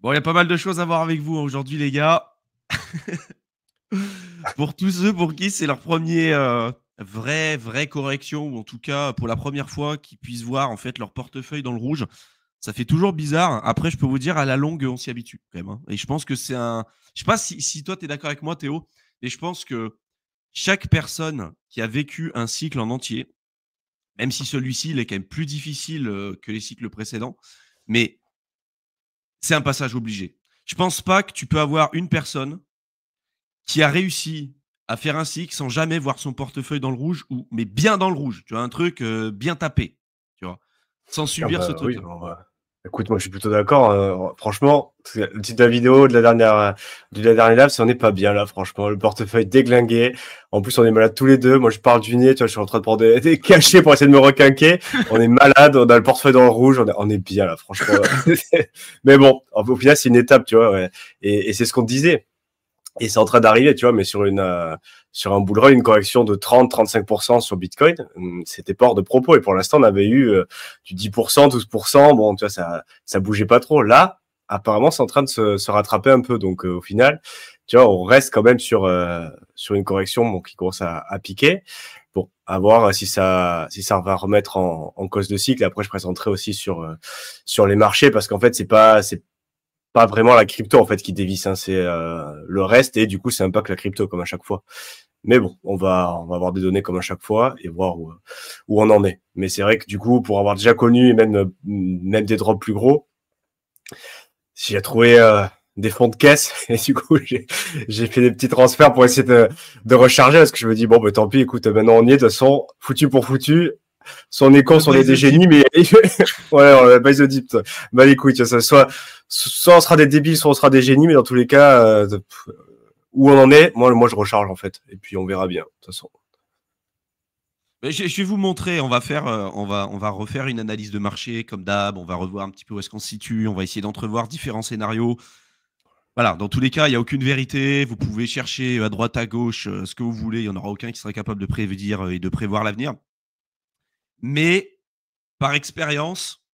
Bon, il y a pas mal de choses à voir avec vous aujourd'hui, les gars. Pour tous ceux pour qui c'est leur premier vraie correction, ou en tout cas pour la première fois qu'ils puissent voir en fait leur portefeuille dans le rouge, ça fait toujours bizarre. Après, je peux vous dire, à la longue, on s'y habitue quand même, hein. Et je pense que c'est un. Je sais pas si toi, tu es d'accord avec moi, Théo, mais je pense que chaque personne qui a vécu un cycle en entier, même si celui-ci il est quand même plus difficile que les cycles précédents, mais c'est un passage obligé. Je pense pas que tu peux avoir une personne qui a réussi à faire un cycle sans jamais voir son portefeuille dans le rouge, mais bien dans le rouge, tu vois, un truc bien tapé, tu vois, sans Ah subir ce bah oui, truc-là. écoute, moi je suis plutôt d'accord. Franchement, le titre de la vidéo de la dernière live, c'est on n'est pas bien là, franchement. Le portefeuille déglingué. En plus, on est malade tous les deux. Moi, je parle du nez, tu vois, je suis en train de prendre des cachets pour essayer de me requinquer. On est malade, on a le portefeuille dans le rouge, on est bien là, franchement. Mais bon, au final, c'est une étape, tu vois, ouais. Et c'est ce qu'on te disait. Et c'est en train d'arriver, tu vois, mais sur un bull run, une correction de 30-35% sur Bitcoin, c'était pas hors de propos. Et pour l'instant, on avait eu du 10%, 12%. Bon, tu vois, ça bougeait pas trop. Là, apparemment, c'est en train de se rattraper un peu. Donc, au final, tu vois, on reste quand même sur une correction bon, qui commence à piquer. Bon, à voir si ça va remettre en cause de cycle. Après, je présenterai aussi sur les marchés parce qu'en fait, c'est pas vraiment la crypto en fait qui dévisse, hein, c'est le reste et du coup c'est un pack la crypto comme à chaque fois. Mais bon, on va avoir des données comme à chaque fois et voir où on en est. Mais c'est vrai que du coup pour avoir déjà connu même des drops plus gros, j'ai trouvé des fonds de caisse et du coup j'ai fait des petits transferts pour essayer de recharger parce que je me dis bon bah tant pis, écoute maintenant on y est, de toute façon foutu pour foutu. Soit on est con, Le soit on est buy des the dip. génies, mais ouais, on buy the dip. Bah les couilles, soit on sera des débiles, soit on sera des génies, mais dans tous les cas, où on en est, moi je recharge en fait, et puis on verra bien, de toute façon. Mais je vais vous montrer, on va refaire une analyse de marché comme d'hab, on va revoir un petit peu où est-ce qu'on se situe, on va essayer d'entrevoir différents scénarios. Voilà, dans tous les cas, il n'y a aucune vérité. Vous pouvez chercher à droite, à gauche, ce que vous voulez. Il n'y en aura aucun qui sera capable de prédire et de prévoir l'avenir. Mais par expérience,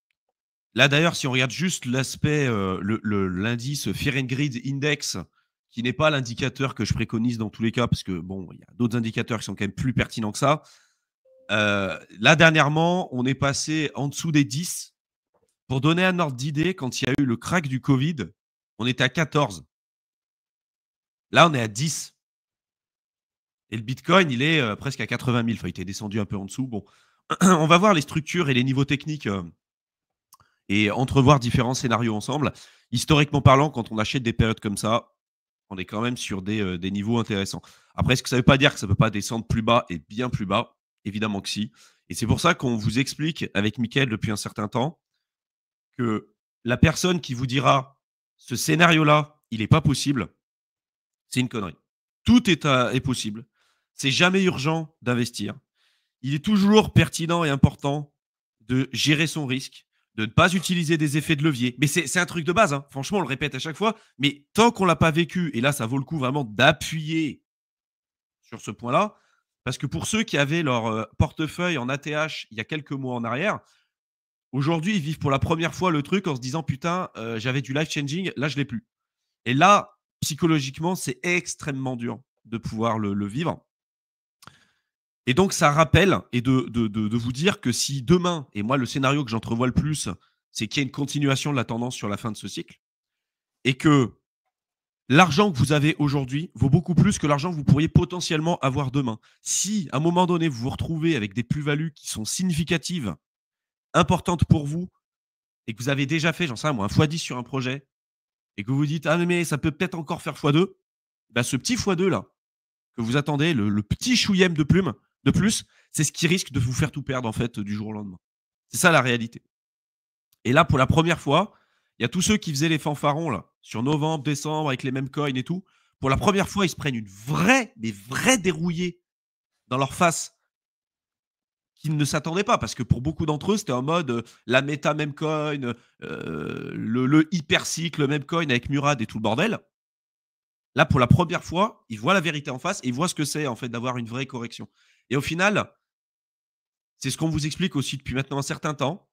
là, d'ailleurs, si on regarde juste l'aspect, l'indice Fear and Greed Index, qui n'est pas l'indicateur que je préconise dans tous les cas, parce que bon, il y a d'autres indicateurs qui sont quand même plus pertinents que ça. Là, dernièrement, on est passé en dessous des 10. Pour donner un ordre d'idée, quand il y a eu le crack du Covid, on était à 14. Là, on est à 10. Et le Bitcoin, il est presque à 80 000. Enfin, il était descendu un peu en dessous. Bon, on va voir les structures et les niveaux techniques et entrevoir différents scénarios ensemble. Historiquement parlant, quand on achète des périodes comme ça, on est quand même sur des niveaux intéressants. Après, est-ce que ça ne veut pas dire que ça ne peut pas descendre plus bas et bien plus bas? Évidemment que si. Et c'est pour ça qu'on vous explique avec Mickaël depuis un certain temps que la personne qui vous dira ce scénario-là, il n'est pas possible, c'est une connerie. Tout est possible. C'est jamais urgent d'investir. Il est toujours pertinent et important de gérer son risque, de ne pas utiliser des effets de levier. Mais c'est un truc de base, hein. Franchement, on le répète à chaque fois. Mais tant qu'on ne l'a pas vécu, et là, ça vaut le coup vraiment d'appuyer sur ce point-là, parce que pour ceux qui avaient leur portefeuille en ATH il y a quelques mois en arrière, aujourd'hui, ils vivent pour la première fois le truc en se disant putain, j'avais du life changing, là, je ne l'ai plus. Et là, psychologiquement, c'est extrêmement dur de pouvoir le vivre. Et donc, ça rappelle et de vous dire que si demain, et moi, le scénario que j'entrevois le plus, c'est qu'il y a une continuation de la tendance sur la fin de ce cycle et que l'argent que vous avez aujourd'hui vaut beaucoup plus que l'argent que vous pourriez potentiellement avoir demain. Si, à un moment donné, vous vous retrouvez avec des plus-values qui sont significatives, importantes pour vous, et que vous avez déjà fait, j'en sais rien, moi, un x10 sur un projet, et que vous vous dites, ah mais ça peut peut-être encore faire x2, bah, ce petit x2 là, que vous attendez, le petit chouillème de plume de plus, c'est ce qui risque de vous faire tout perdre en fait du jour au lendemain. C'est ça la réalité. Et là, pour la première fois, il y a tous ceux qui faisaient les fanfarons là, sur novembre, décembre, avec les mêmes coins et tout. Pour la première fois, ils se prennent des vrais dérouillés dans leur face qu'ils ne s'attendaient pas. Parce que pour beaucoup d'entre eux, c'était en mode la méta même coin, le hyper cycle même coin avec Murad et tout le bordel. Là, pour la première fois, ils voient la vérité en face et ils voient ce que c'est en fait d'avoir une vraie correction. Et au final, c'est ce qu'on vous explique aussi depuis maintenant un certain temps.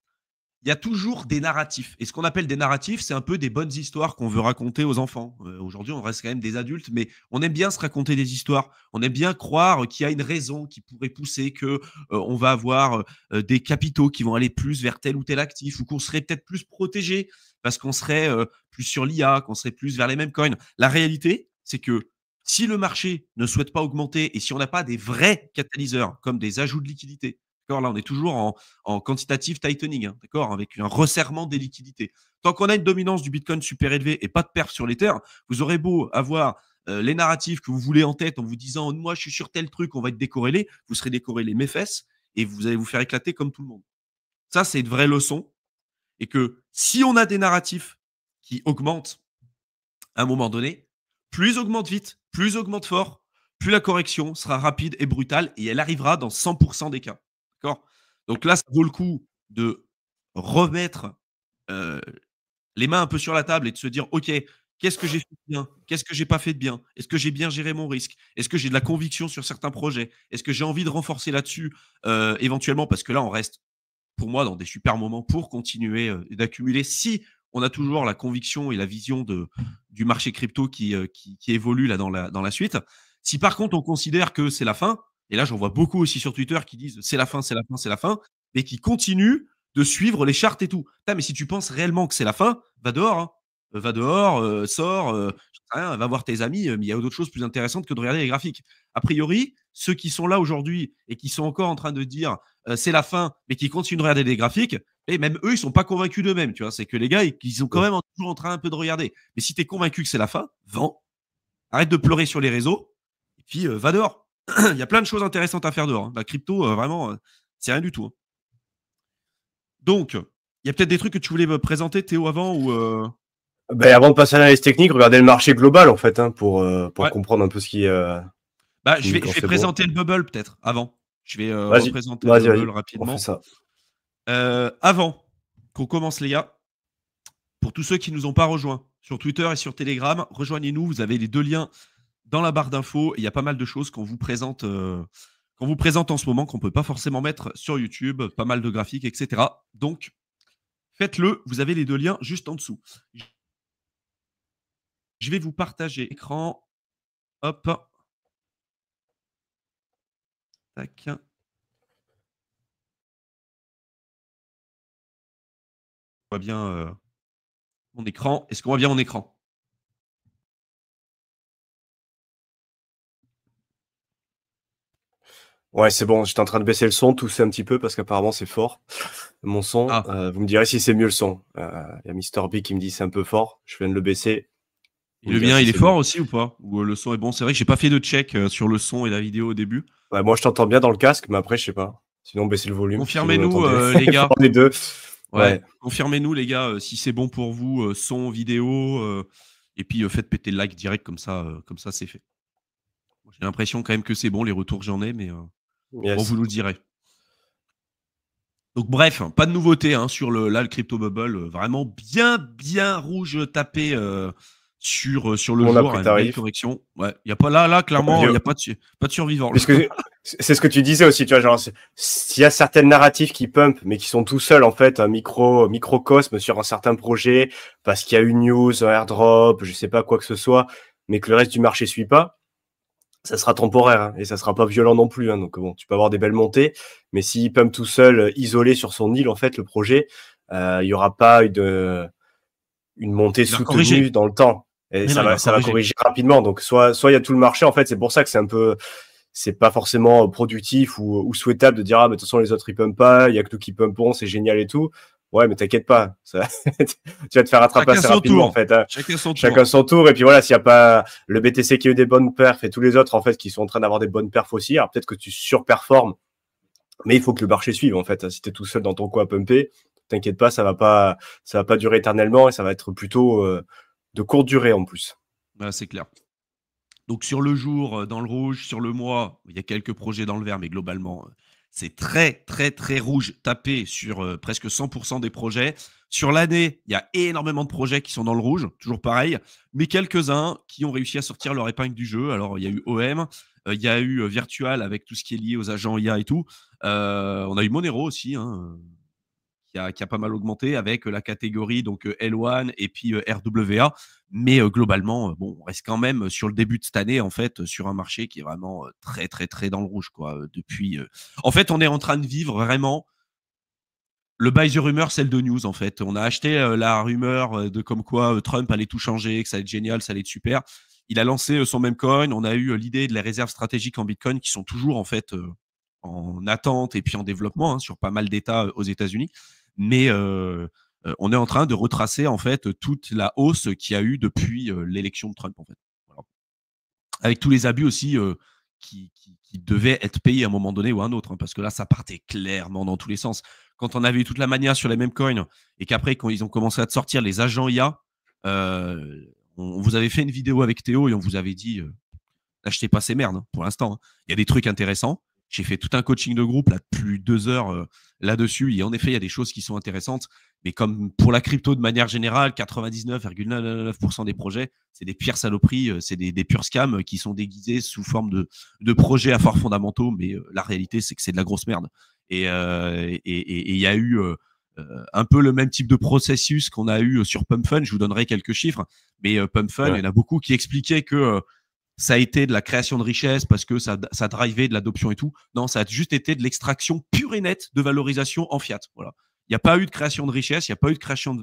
Il il y a toujours des narratifs. Et ce qu'on appelle des narratifs, c'est un peu des bonnes histoires qu'on veut raconter aux enfants. Aujourd'hui, on reste quand même des adultes, mais on aime bien se raconter des histoires. On aime bien croire qu'il y a une raison qui pourrait pousser que on va avoir des capitaux qui vont aller plus vers tel ou tel actif, ou qu'on serait peut-être plus protégé parce qu'on serait plus sur l'IA, qu'on serait plus vers les mêmes coins. La réalité, c'est que si le marché ne souhaite pas augmenter et si on n'a pas des vrais catalyseurs comme des ajouts de liquidités, d'accord, là on est toujours en quantitative tightening, hein, d'accord, avec un resserrement des liquidités. Tant qu'on a une dominance du Bitcoin super élevée et pas de perf sur l'Ether, vous aurez beau avoir les narratifs que vous voulez en tête en vous disant moi je suis sur tel truc, on va être décorrélé, vous serez décorrélé mes fesses et vous allez vous faire éclater comme tout le monde. Ça, c'est une vraie leçon. Et que si on a des narratifs qui augmentent à un moment donné, plus ils augmentent vite, plus ils augmentent fort, plus la correction sera rapide et brutale et elle arrivera dans 100% des cas. D'accord. Donc là, ça vaut le coup de remettre euh, les mains un peu sur la table et de se dire, OK, qu'est-ce que j'ai fait de bien? Qu'est-ce que j'ai pas fait de bien? Est-ce que j'ai bien géré mon risque? Est-ce que j'ai de la conviction sur certains projets? Est-ce que j'ai envie de renforcer là-dessus éventuellement? Parce que là, on reste, pour moi, dans des super moments pour continuer d'accumuler. Si on a toujours la conviction et la vision du marché crypto qui évolue là dans la suite. Si par contre on considère que c'est la fin, et là j'en vois beaucoup aussi sur Twitter qui disent c'est la fin, c'est la fin, c'est la fin, mais qui continuent de suivre les chartes et tout. Putain, mais si tu penses réellement que c'est la fin, va dehors, hein. Va dehors, sors, j'en sais rien, va voir tes amis, mais il y a d'autres choses plus intéressantes que de regarder les graphiques. A priori, ceux qui sont là aujourd'hui et qui sont encore en train de dire c'est la fin, mais qui continuent de regarder les graphiques, et même eux, ils sont pas convaincus d'eux-mêmes. Tu vois, c'est que les gars, ils sont quand même toujours en train un peu de regarder. Mais si tu es convaincu que c'est la fin, vends. Arrête de pleurer sur les réseaux, et puis va dehors. Il y a plein de choses intéressantes à faire dehors, hein. La crypto, vraiment, c'est rien du tout, hein. Donc, il y a peut-être des trucs que tu voulais me présenter, Théo, avant ou Ben, avant de passer à l'analyse technique, regardez le marché global en fait, hein, pour Ouais. comprendre un peu ce qui. Bah, je vais présenter le bubble peut-être avant. Je vais Vas-y, représenter le bubble on rapidement. fait ça. Avant qu'on commence, les gars, pour tous ceux qui ne nous ont pas rejoints sur Twitter et sur Telegram, rejoignez-nous. Vous avez les deux liens dans la barre d'infos. Il y a pas mal de choses qu'on vous présente en ce moment qu'on ne peut pas forcément mettre sur YouTube. Pas mal de graphiques, etc. Donc, faites-le. Vous avez les deux liens juste en dessous. Je vais vous partager l'écran. Hop. Tac. On voit bien mon écran. Est-ce qu'on voit bien mon écran? Ouais, c'est bon, j'étais en train de baisser le son, tousser un petit peu parce qu'apparemment c'est fort. Mon son, Ah. vous me direz si c'est mieux le son. Il y a Mister B qui me dit c'est un peu fort. Je viens de le baisser. Et le mien, il est fort aussi ou pas? Ou le son est bon? C'est vrai que j'ai pas fait de check sur le son et la vidéo au début. Ouais, moi je t'entends bien dans le casque, mais après je sais pas. Sinon baissez le volume. Confirmez-nous, les gars. Les deux. Ouais. Confirmez-nous, les gars, si c'est bon pour vous, son, vidéo, et puis faites péter le like direct comme ça c'est fait. J'ai l'impression quand même que c'est bon, les retours que j'en ai, mais Yes. bon, vous nous direz. Donc bref, pas de nouveauté hein, sur le crypto bubble, vraiment bien rouge tapé sur le jour, une belle correction. Ouais, il y a pas là clairement, il y a pas de survivant. C'est ce que tu disais aussi, tu vois, genre s'il y a certaines narratifs qui pump mais qui sont tout seuls en fait, un microcosme sur un certain projet parce qu'il y a une news, un airdrop, je sais pas quoi que ce soit, mais que le reste du marché suit pas, ça sera temporaire hein, et ça sera pas violent non plus hein, donc bon, tu peux avoir des belles montées, mais s'il pump tout seul, isolé sur son île en fait le projet, il y aura pas une montée soutenue dans le temps. Et ça va corriger rapidement. Donc, soit il y a tout le marché, en fait, c'est pour ça que c'est pas forcément productif ou souhaitable de dire, ah, mais de toute façon, les autres, ils pumpent pas, il y a que nous qui pumpons, c'est génial et tout. Ouais, mais t'inquiète pas. Tu vas te faire rattraper assez rapidement, en fait. Hein. Chacun son tour. Et puis voilà, s'il y a pas le BTC qui a eu des bonnes perfs et tous les autres, en fait, qui sont en train d'avoir des bonnes perfs aussi, alors peut-être que tu surperformes, mais il faut que le marché suive, en fait. Si t'es tout seul dans ton coin à pumper, t'inquiète pas, ça va pas durer éternellement et ça va être plutôt de courte durée en plus. Ah, c'est clair. Donc sur le jour, dans le rouge, sur le mois, il y a quelques projets dans le vert, mais globalement, c'est très rouge tapé sur presque 100% des projets. Sur l'année, il y a énormément de projets qui sont dans le rouge, toujours pareil, mais quelques-uns qui ont réussi à sortir leur épingle du jeu. Alors, il y a eu OM, il y a eu Virtual avec tout ce qui est lié aux agents IA et tout. On a eu Monero aussi, hein, qui a pas mal augmenté avec la catégorie donc L1 et puis RWA. Mais globalement, bon, on reste quand même sur le début de cette année, en fait, sur un marché qui est vraiment très, très, très dans le rouge, quoi. Depuis, en fait, on est en train de vivre vraiment le buy the rumor, sell the news, en fait. On a acheté la rumeur de comme quoi Trump allait tout changer, que ça allait être génial, ça allait être super. Il a lancé son meme coin. On a eu l'idée de les réserves stratégiques en Bitcoin qui sont toujours, en fait, en attente et puis en développement hein, sur pas mal d'États aux États-Unis. Mais on est en train de retracer, en fait, toute la hausse qu'il y a eu depuis l'élection de Trump, en fait. Voilà. Avec tous les abus aussi qui devaient être payés à un moment donné ou à un autre, hein, parce que là, ça partait clairement dans tous les sens. Quand on avait eu toute la mania sur les mêmes coins et qu'après, quand ils ont commencé à te sortir les agents IA, on vous avait fait une vidéo avec Théo et on vous avait dit n'achetez pas ces merdes hein, pour l'instant. Hein. Il y a des trucs intéressants. J'ai fait tout un coaching de groupe là, de plus de 2 heures là-dessus. Et en effet, il y a des choses qui sont intéressantes. Mais comme pour la crypto de manière générale, 99,9% des projets, c'est des pires saloperies, c'est des purs scams qui sont déguisés sous forme de projets à forts fondamentaux. Mais la réalité, c'est que c'est de la grosse merde. Et il y a eu un peu le même type de processus qu'on a eu sur Pump Fund. Je vous donnerai quelques chiffres. Mais Pump Fund, il y en a beaucoup qui expliquaient que ça a été de la création de richesse parce que ça drivait de l'adoption et tout. Non, ça a juste été de l'extraction pure et nette de valorisation en fiat. Voilà. Il n'y a pas eu de création de richesse, il n'y a pas eu de création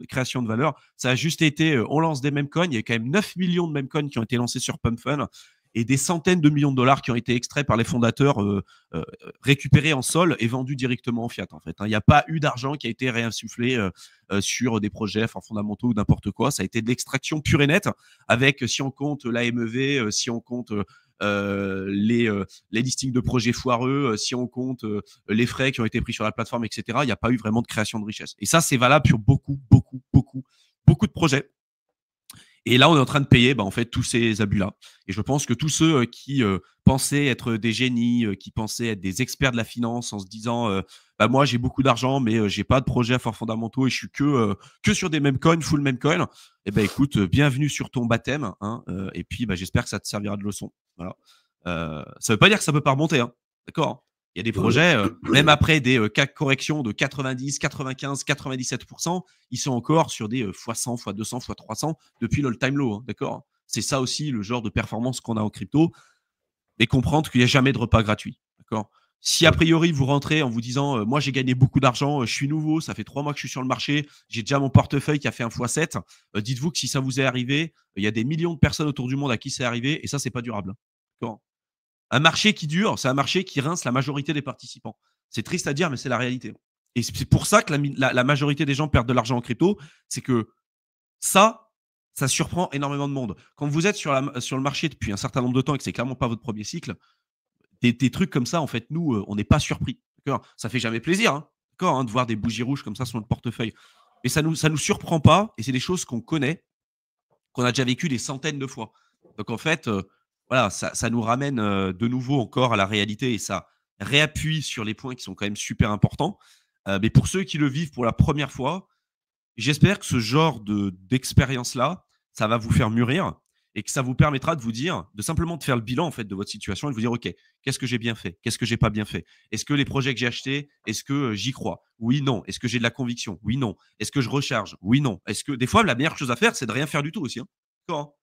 de valeur. Ça a juste été, on lance des meme coins. Il y a quand même 9 millions de meme coins qui ont été lancés sur Pump Fund et des centaines de millions de dollars qui ont été extraits par les fondateurs, récupérés en sol et vendus directement en fiat. En fait, il n'y a pas eu d'argent qui a été réinsufflé sur des projets fondamentaux ou n'importe quoi. Ça a été de l'extraction pure et nette avec, si on compte l'AMEV, si on compte les listings de projets foireux, si on compte les frais qui ont été pris sur la plateforme, etc. Il n'y a pas eu vraiment de création de richesse. Et ça, c'est valable sur beaucoup de projets. Et là, on est en train de payer en fait tous ces abus-là. Et je pense que tous ceux qui pensaient être des génies, qui pensaient être des experts de la finance en se disant moi j'ai beaucoup d'argent mais j'ai pas de projet à forts fondamentaux et je suis que sur des meme coins, full meme coin, eh ben écoute, bienvenue sur ton baptême hein, et puis j'espère que ça te servira de leçon. Voilà. Ça veut pas dire que ça peut pas remonter, hein. D'accord. Il y a des projets, même après des corrections de 90, 95, 97%, ils sont encore sur des x100, x200, x300 depuis l'all-time low. Hein, d'accord. C'est ça aussi le genre de performance qu'on a en crypto. Et comprendre qu'il n'y a jamais de repas gratuit. D'accord. Si a priori vous rentrez en vous disant moi j'ai gagné beaucoup d'argent, je suis nouveau, ça fait 3 mois que je suis sur le marché, j'ai déjà mon portefeuille qui a fait un x7, dites-vous que si ça vous est arrivé, il y a des millions de personnes autour du monde à qui c'est arrivé et ça, c'est pas durable. D'accord. Un marché qui dure, c'est un marché qui rince la majorité des participants. C'est triste à dire, mais c'est la réalité. Et c'est pour ça que la majorité des gens perdent de l'argent en crypto. C'est que ça surprend énormément de monde. Quand vous êtes sur le marché depuis un certain nombre de temps et que c'est clairement pas votre premier cycle, des trucs comme ça, en fait, nous, on n'est pas surpris. D'accord. Ça fait jamais plaisir de voir des bougies rouges comme ça sur notre portefeuille. Mais ça nous surprend pas et c'est des choses qu'on connaît, qu'on a déjà vécu des centaines de fois. Donc, en fait, voilà, ça nous ramène de nouveau encore à la réalité et ça réappuie sur les points qui sont quand même super importants. Mais pour ceux qui le vivent pour la première fois, j'espère que ce genre d'expérience-là, ça va vous faire mûrir et que ça vous permettra de vous dire, de simplement de faire le bilan en fait de votre situation et de vous dire, OK, qu'est-ce que j'ai bien fait? Qu'est-ce que j'ai pas bien fait? Est-ce que les projets que j'ai achetés, est-ce que j'y crois? Oui, non. Est-ce que j'ai de la conviction? Oui, non. Est-ce que je recharge? Oui, non. Est-ce que des fois, la meilleure chose à faire, c'est de rien faire du tout aussi. Hein. D'accord.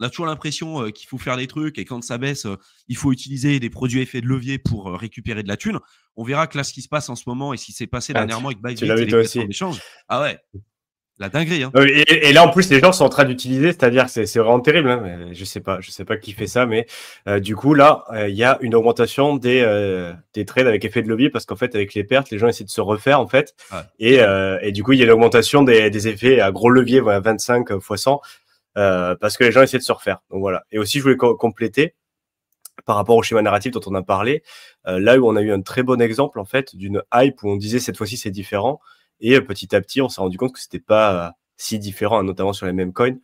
On a toujours l'impression qu'il faut faire des trucs et quand ça baisse, il faut utiliser des produits effets de levier pour récupérer de la thune. On verra que là, ce qui se passe en ce moment et ce qui s'est passé dernièrement avec Bybit et les plateformes d'échange. Ah ouais, la dinguerie. Hein. Et là, en plus, les gens sont en train d'utiliser, c'est-à-dire que c'est vraiment terrible. Hein. Je sais pas qui fait ça, mais du coup, là, il y a une augmentation des trades avec effet de levier parce qu'en fait, avec les pertes, les gens essaient de se refaire en fait. Ouais. Et du coup, il y a l'augmentation des effets à gros levier, voilà, 25 x 100. Parce que les gens essaient de se refaire. Donc voilà. Et aussi, je voulais compléter par rapport au schéma narratif dont on a parlé. Là où on a eu un très bon exemple en fait d'une hype où on disait cette fois-ci c'est différent. Et petit à petit, on s'est rendu compte que c'était pas si différent, hein, notamment sur les mêmes coins.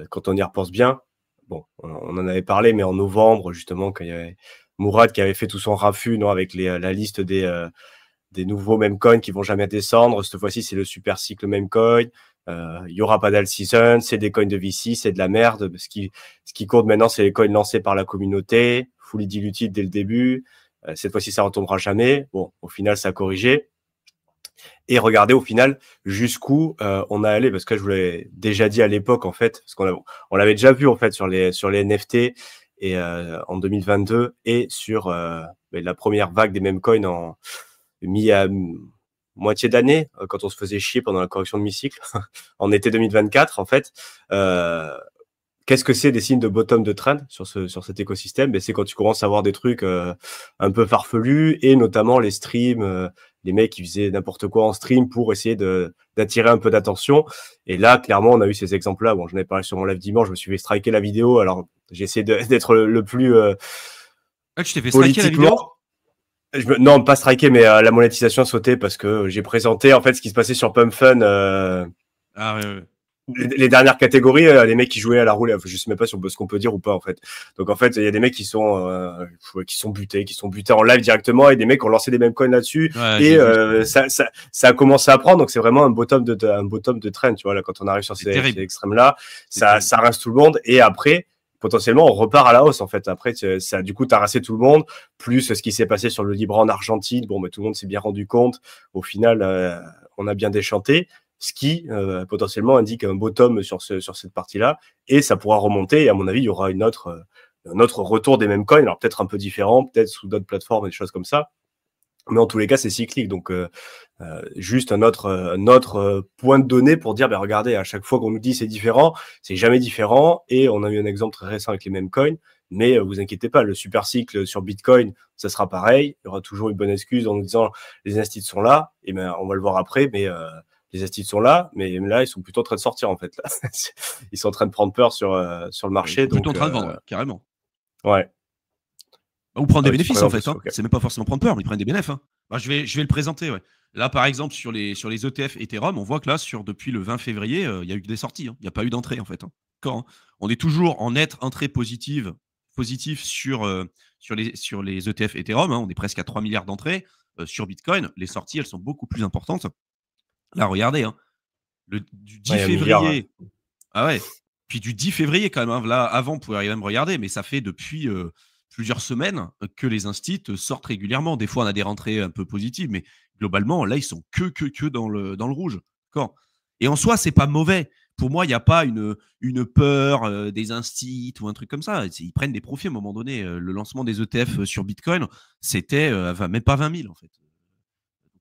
Quand on y repense bien, bon, on en avait parlé, mais en novembre justement, quand il y avait Mourad qui avait fait tout son raffut, non, avec la liste des nouveaux meme coins qui vont jamais descendre. Cette fois-ci, c'est le super cycle meme coin. Il y aura pas d'all season, c'est des coins de VC, c'est de la merde. Ce qui compte maintenant, c'est les coins lancés par la communauté, fully diluted dès le début. Cette fois-ci, ça retombera jamais. Bon, au final, ça a corrigé. et regarder au final jusqu'où on a allé, parce que je vous l'avais déjà dit à l'époque en fait, parce on l'avait déjà vu en fait sur les NFT et en 2022 et sur la première vague des meme coins en moitié d'année, quand on se faisait chier pendant la correction de mi-cycle en été 2024 en fait. Qu'est-ce que c'est des signes de bottom de trend sur cet écosystème? C'est quand tu commences à voir des trucs un peu farfelus, et notamment les streams, les mecs qui faisaient n'importe quoi en stream pour essayer d'attirer un peu d'attention. Et là, clairement, on a eu ces exemples-là. Bon, j'en ai parlé sur mon live dimanche, je me suis fait striker la vidéo. Alors, j'ai essayé d'être le plus tu t'es fait striker la vidéo? Non, pas striker, mais la monétisation a sauté parce que j'ai présenté en fait ce qui se passait sur Pump Fun. Ah ouais. Les dernières catégories, les mecs qui jouaient à la roulette, je sais même pas si ce qu'on peut dire ou pas en fait. Donc en fait, il y a des mecs qui sont butés en live directement, et des mecs qui ont lancé des mêmes coins là-dessus, et ça a commencé à prendre. Donc c'est vraiment un bottom de trend, tu vois, là, quand on arrive sur ces extrêmes là, ça rince tout le monde, et après potentiellement on repart à la hausse en fait. Après ça du coup t'as rincé tout le monde, plus ce qui s'est passé sur le Libra en Argentine. Bon, tout le monde s'est bien rendu compte. Au final, on a bien déchanté, ce qui potentiellement indique un bottom sur cette partie-là, et ça pourra remonter, et à mon avis, il y aura un autre retour des mêmes coins, alors peut-être un peu différent, peut-être sous d'autres plateformes et des choses comme ça, mais en tous les cas, c'est cyclique. Donc, juste un autre point de données pour dire, regardez, à chaque fois qu'on nous dit c'est différent, c'est jamais différent, et on a eu un exemple très récent avec les mêmes coins, mais vous inquiétez pas, le super cycle sur Bitcoin, ça sera pareil, il y aura toujours une bonne excuse en nous disant les instituts sont là, et on va le voir après, mais les instituts sont là, mais là, ils sont plutôt en train de sortir, en fait. Là. Ils sont en train de prendre peur sur le marché. Ils sont plutôt en train de vendre, carrément. Ouais. Ou prendre des bénéfices, en fait. Okay. C'est même pas forcément prendre peur, mais ils prennent des bénéfices. Je vais le présenter, ouais. Là, par exemple, sur les ETF Ethereum, on voit que là, depuis le 20 février, il y a eu des sorties. Il n'y a pas eu d'entrée, en fait. On est toujours en nette entrée positif sur les ETF Ethereum. On est presque à 3 milliards d'entrées. Sur Bitcoin, les sorties, elles sont beaucoup plus importantes. Là, regardez, du 10 février. Milliard, Ah ouais. Puis du 10 février, quand même. Là, avant, vous pouvez même regarder, mais ça fait depuis plusieurs semaines que les instits sortent régulièrement. Des fois, on a des rentrées un peu positives, mais globalement, là, ils sont que dans le rouge. D'accord. Et en soi, c'est pas mauvais. Pour moi, il n'y a pas une peur des instits ou un truc comme ça. Ils prennent des profits à un moment donné. Le lancement des ETF sur Bitcoin, c'était même pas 20 000, en fait.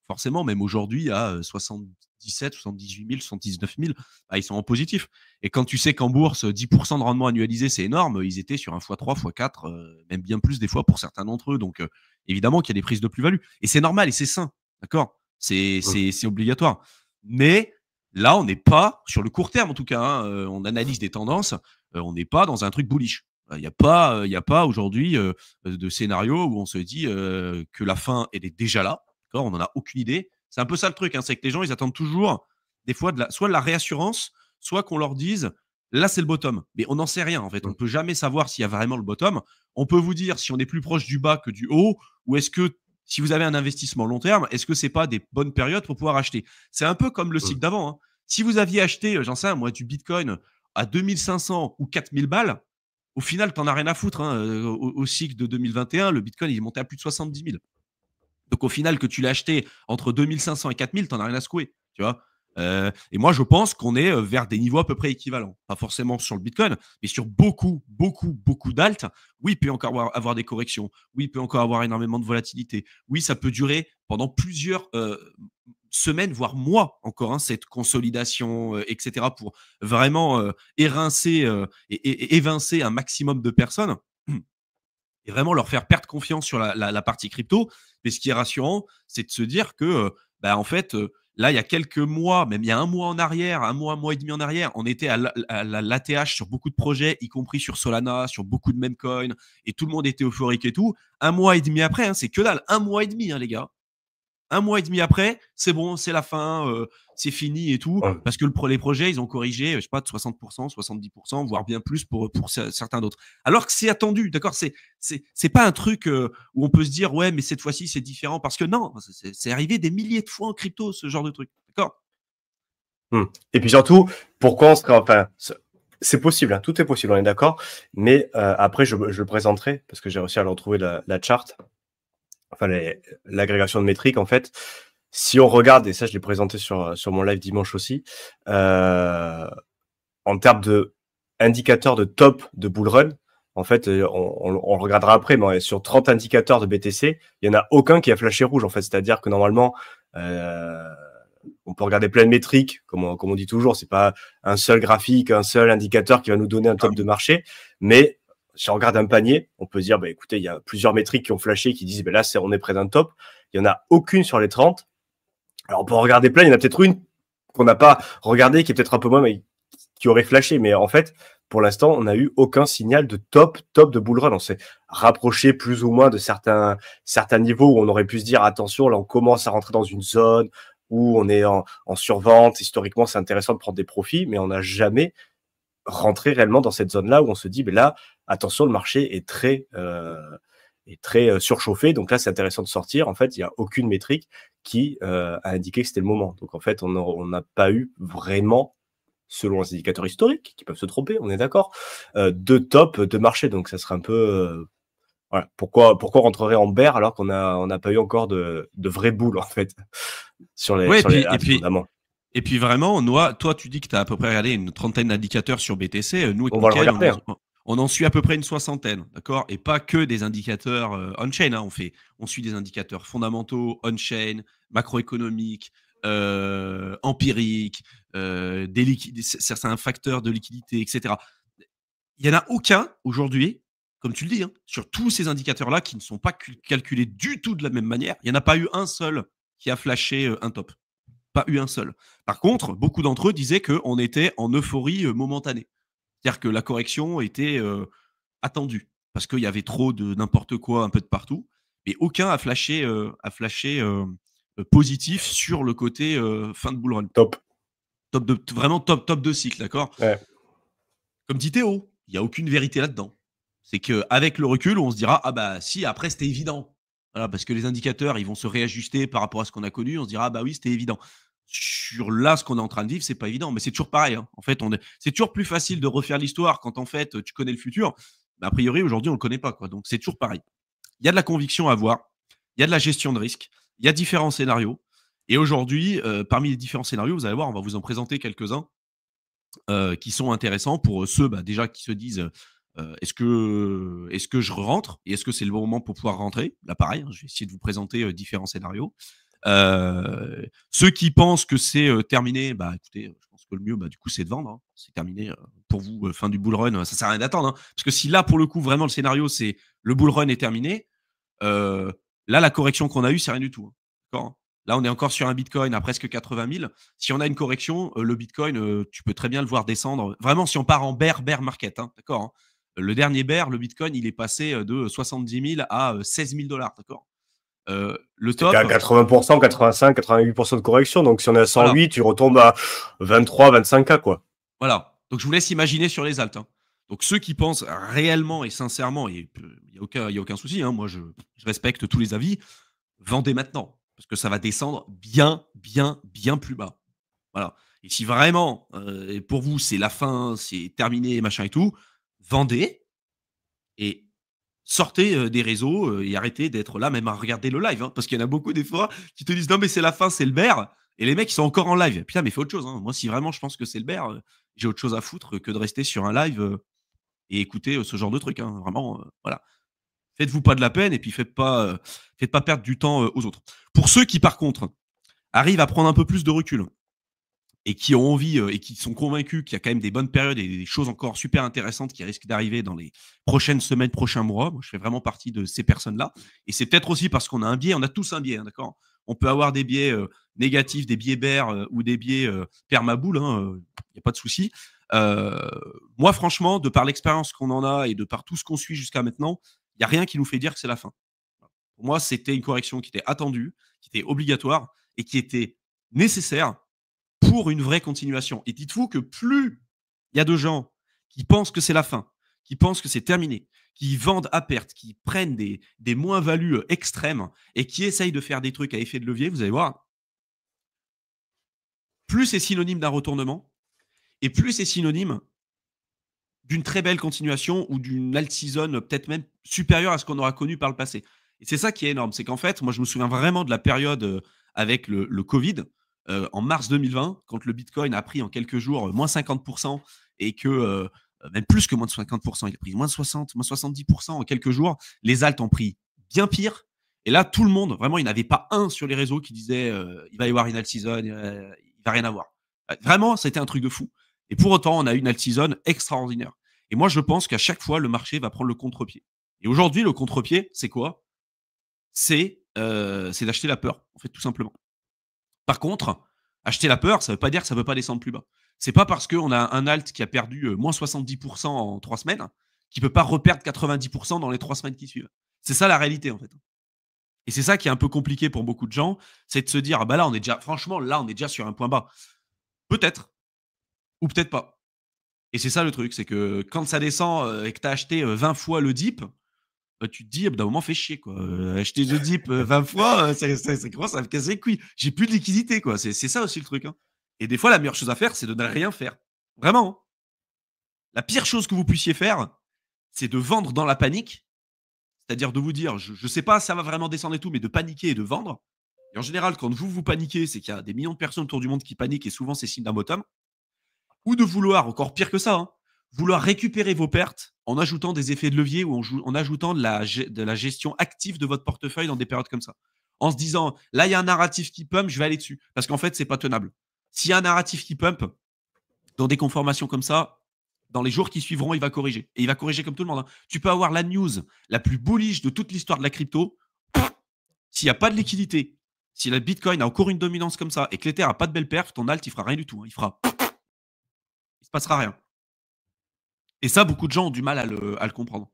Forcément, même aujourd'hui, à 77, 78 000, 79 000, ils sont en positif. Et quand tu sais qu'en bourse, 10% de rendement annualisé, c'est énorme, ils étaient sur un x3, x4, même bien plus des fois pour certains d'entre eux. Donc, évidemment qu'il y a des prises de plus-value. Et c'est normal et c'est sain. D'accord ? C'est obligatoire. Mais là, on n'est pas, sur le court terme en tout cas, on analyse des tendances, on n'est pas dans un truc bullish. Il n'y a pas aujourd'hui de scénario où on se dit que la fin, elle est déjà là. On n'en a aucune idée. C'est un peu ça le truc, c'est que les gens, ils attendent toujours des fois soit de la réassurance, soit qu'on leur dise là, c'est le bottom. Mais on n'en sait rien, en fait. On ne peut jamais savoir s'il y a vraiment le bottom. On peut vous dire si on est plus proche du bas que du haut, ou est-ce que si vous avez un investissement long terme, est-ce que ce n'est pas des bonnes périodes pour pouvoir acheter? C'est un peu comme le cycle d'avant. Si vous aviez acheté, j'en sais un, moi, du Bitcoin à 2500 ou 4000 balles, au final, tu n'en as rien à foutre. Au cycle de 2021, le Bitcoin, il est monté à plus de 70 000. Donc, au final, que tu l'as acheté entre 2500 et 4000, tu n'en as rien à secouer. Tu vois. Et moi, je pense qu'on est vers des niveaux à peu près équivalents. Pas forcément sur le Bitcoin, mais sur beaucoup d'alt. Oui, il peut encore avoir des corrections. Oui, il peut encore avoir énormément de volatilité. Oui, ça peut durer pendant plusieurs semaines, voire mois encore, cette consolidation, etc., pour vraiment évincer un maximum de personnes et vraiment leur faire perdre confiance sur la partie crypto. Mais ce qui est rassurant, c'est de se dire que, en fait, là, il y a quelques mois, même il y a un mois en arrière, un mois et demi en arrière, on était à l'ATH sur beaucoup de projets, y compris sur Solana, sur beaucoup de meme coins, et tout le monde était euphorique et tout. Un mois et demi après, c'est que dalle. Un mois et demi, les gars. Un mois et demi après, c'est bon, c'est la fin, c'est fini et tout. Parce que les projets, ils ont corrigé, je sais pas, de 60%, 70%, voire bien plus pour certains d'autres. Alors que c'est attendu, d'accord ? C'est pas un truc où on peut se dire, ouais, mais cette fois-ci, c'est différent. Parce que non, c'est arrivé des milliers de fois en crypto, ce genre de truc. D'accord ? Et puis surtout, pourquoi on serait. Enfin, c'est possible, tout est possible, on est d'accord. Mais après, je le présenterai, parce que j'ai réussi à le retrouver la chart. Enfin, l'agrégation de métriques, en fait. Si on regarde, et ça je l'ai présenté sur mon live dimanche aussi, en termes de indicateurs de top de bull run, en fait, on le regardera après, mais sur 30 indicateurs de BTC, il n'y en a aucun qui a flashé rouge, en fait. C'est-à-dire que normalement, on peut regarder plein de métriques, comme on dit toujours, c'est pas un seul graphique, un seul indicateur qui va nous donner un top de marché, mais si on regarde un panier, on peut se dire, bah, écoutez, il y a plusieurs métriques qui ont flashé, qui disent, bah, là, on est près d'un top. Il n'y en a aucune sur les 30. Alors, on peut en regarder plein, il y en a peut-être une qu'on n'a pas regardée, qui est peut-être un peu moins, mais qui aurait flashé. Mais en fait, pour l'instant, on n'a eu aucun signal de top de bull run. On s'est rapproché plus ou moins de certains niveaux où on aurait pu se dire, attention, là, on commence à rentrer dans une zone où on est en survente. Historiquement, c'est intéressant de prendre des profits, mais on n'a jamais rentré réellement dans cette zone-là où on se dit, mais là, attention, le marché est très surchauffé. Donc là, c'est intéressant de sortir. En fait, il n'y a aucune métrique qui a indiqué que c'était le moment. Donc en fait, on n'a pas eu vraiment, selon les indicateurs historiques, qui peuvent se tromper, on est d'accord, de top de marché. Donc ça serait un peu... voilà. Pourquoi on rentrerait en bear alors qu'on n'a pas eu encore de vraies boules, en fait, sur les et puis vraiment, toi, tu dis que tu as à peu près regardé une trentaine d'indicateurs sur BTC. Nous, avec on va le Mickaël, regarder. on en suit à peu près une soixantaine, d'accord? Et pas que des indicateurs on-chain. Hein. On suit des indicateurs fondamentaux, on-chain, macroéconomiques, empiriques, certains facteurs de liquidité, etc. Il n'y en a aucun aujourd'hui, comme tu le dis, hein, sur tous ces indicateurs-là qui ne sont pas calculés du tout de la même manière. Il n'y en a pas eu un seul qui a flashé un top. Pas eu un seul. Par contre, beaucoup d'entre eux disaient qu'on était en euphorie momentanée. C'est-à-dire que la correction était attendue parce qu'il y avait trop de n'importe quoi un peu de partout. Mais aucun a flashé, positif sur le côté fin de bull run. Vraiment top de cycle, d'accord? Ouais. Comme dit Théo, il n'y a aucune vérité là-dedans. C'est qu'avec le recul, on se dira, ah bah si, après c'était évident. Voilà, parce que les indicateurs, ils vont se réajuster par rapport à ce qu'on a connu. On se dira, ah bah oui, c'était évident. Sur là, ce qu'on est en train de vivre, c'est pas évident, mais c'est toujours pareil. Hein. En fait, c'est toujours plus facile de refaire l'histoire quand en fait tu connais le futur. Mais a priori, aujourd'hui, on le connaît pas, quoi. Donc c'est toujours pareil. Il y a de la conviction à avoir, il y a de la gestion de risque, il y a différents scénarios. Et aujourd'hui, parmi les différents scénarios, vous allez voir, on va vous en présenter quelques-uns qui sont intéressants pour ceux déjà qui se disent est-ce que je rentre et est-ce que c'est le bon moment pour pouvoir rentrer. Là, pareil, hein, je vais essayer de vous présenter différents scénarios. Ceux qui pensent que c'est terminé, écoutez, je pense que le mieux, du coup, c'est de vendre. Hein. C'est terminé pour vous, fin du bull run. Ça sert à rien d'attendre. Hein. Parce que si là, pour le coup, vraiment, le scénario, c'est le bull run est terminé, là, la correction qu'on a eue, c'est rien du tout. Hein. D'accord. Là, on est encore sur un Bitcoin à presque 80 000. Si on a une correction, le Bitcoin, tu peux très bien le voir descendre. Vraiment, si on part en bear market, hein, d'accord. Hein. Le dernier bear, le Bitcoin, il est passé de 70 000 à 16 000 $, d'accord. Le top. C'est qu'à 80%, 85, 88% de correction. Donc, si on est à 108, voilà. Tu retombes à 23, 25K, quoi. Voilà. Donc, je vous laisse imaginer sur les alts. Hein. Donc, ceux qui pensent réellement et sincèrement, et il n'y a aucun souci, hein, moi, je respecte tous les avis, vendez maintenant. Parce que ça va descendre bien plus bas. Voilà. Et si vraiment, pour vous, c'est la fin, c'est terminé, machin et tout, vendez et sortez des réseaux et arrêtez d'être là, même à regarder le live. Hein, parce qu'il y en a beaucoup des fois qui te disent non, mais c'est la fin, c'est le bear. Et les mecs, ils sont encore en live. Putain, mais fais autre chose. Hein. Moi, si vraiment je pense que c'est le bear, j'ai autre chose à foutre que de rester sur un live et écouter ce genre de truc. Hein. Vraiment, voilà. Faites-vous pas de la peine et puis faites pas perdre du temps aux autres. Pour ceux qui, par contre, arrivent à prendre un peu plus de recul et qui ont envie et qui sont convaincus qu'il y a quand même des bonnes périodes et des choses encore super intéressantes qui risquent d'arriver dans les prochaines semaines, prochains mois. Moi, je fais vraiment partie de ces personnes-là. Et c'est peut-être aussi parce qu'on a un biais, on a tous un biais, hein, d'accord? On peut avoir des biais négatifs, des biais bear ou des biais permaboule, il n'y a pas de souci. Moi, franchement, de par l'expérience qu'on en a et de par tout ce qu'on suit jusqu'à maintenant, il n'y a rien qui nous fait dire que c'est la fin. Pour moi, c'était une correction qui était attendue, qui était obligatoire et qui était nécessaire pour une vraie continuation. Et dites-vous que plus il y a de gens qui pensent que c'est la fin, qui pensent que c'est terminé, qui vendent à perte, qui prennent des moins-values extrêmes et qui essayent de faire des trucs à effet de levier, vous allez voir, plus c'est synonyme d'un retournement et plus c'est synonyme d'une très belle continuation ou d'une alt season peut-être même supérieure à ce qu'on aura connu par le passé. Et c'est ça qui est énorme. C'est qu'en fait, moi, je me souviens vraiment de la période avec le Covid, en mars 2020, quand le Bitcoin a pris en quelques jours moins 50% et que même plus que moins de 50%, il a pris moins 60, moins 70% en quelques jours. Les alts ont pris bien pire. Et là, tout le monde, vraiment, il n'y en avait pas un sur les réseaux qui disait il va y avoir une alt season, il va rien avoir. Vraiment, c'était un truc de fou. Et pour autant, on a eu une alt season extraordinaire. Et moi, je pense qu'à chaque fois, le marché va prendre le contre-pied. Et aujourd'hui, le contre-pied, c'est quoi? C'est d'acheter la peur, en fait, tout simplement. Par contre, acheter la peur, ça ne veut pas dire que ça ne veut pas descendre plus bas. C'est pas parce qu'on a un alt qui a perdu moins 70% en 3 semaines qu'il ne peut pas reperdre 90% dans les 3 semaines qui suivent. C'est ça la réalité, en fait. Et c'est ça qui est un peu compliqué pour beaucoup de gens, c'est de se dire, ah bah là, on est déjà, franchement, là, on est déjà sur un point bas. Peut-être, ou peut-être pas. Et c'est ça le truc, c'est que quand ça descend et que tu as acheté 20 fois le dip, tu te dis, d'un moment, fait chier, quoi. Acheter le dip 20 fois, ça commence à me casser les couilles. J'ai plus de liquidité, quoi. C'est ça aussi le truc. Hein. Et des fois, la meilleure chose à faire, c'est de ne rien faire. Vraiment. Hein. La pire chose que vous puissiez faire, c'est de vendre dans la panique. C'est-à-dire de vous dire, je ne sais pas, ça va vraiment descendre et tout, mais de paniquer et de vendre. Et en général, quand vous paniquez, c'est qu'il y a des millions de personnes autour du monde qui paniquent et souvent, c'est signe d'un bottom. Ou de vouloir, encore pire que ça, hein, vouloir récupérer vos pertes en ajoutant des effets de levier ou en ajoutant de la gestion active de votre portefeuille dans des périodes comme ça. En se disant, là, il y a un narratif qui pump, je vais aller dessus. Parce qu'en fait, c'est pas tenable. S'il y a un narratif qui pump, dans des conformations comme ça, dans les jours qui suivront, il va corriger. Et il va corriger comme tout le monde. Hein. Tu peux avoir la news la plus bullish de toute l'histoire de la crypto. S'il n'y a pas de liquidité, si la Bitcoin a encore une dominance comme ça et que l'Ether n'a pas de belle perf, ton alt, il fera rien du tout. Hein. Il se passera rien. Et ça, beaucoup de gens ont du mal à le comprendre.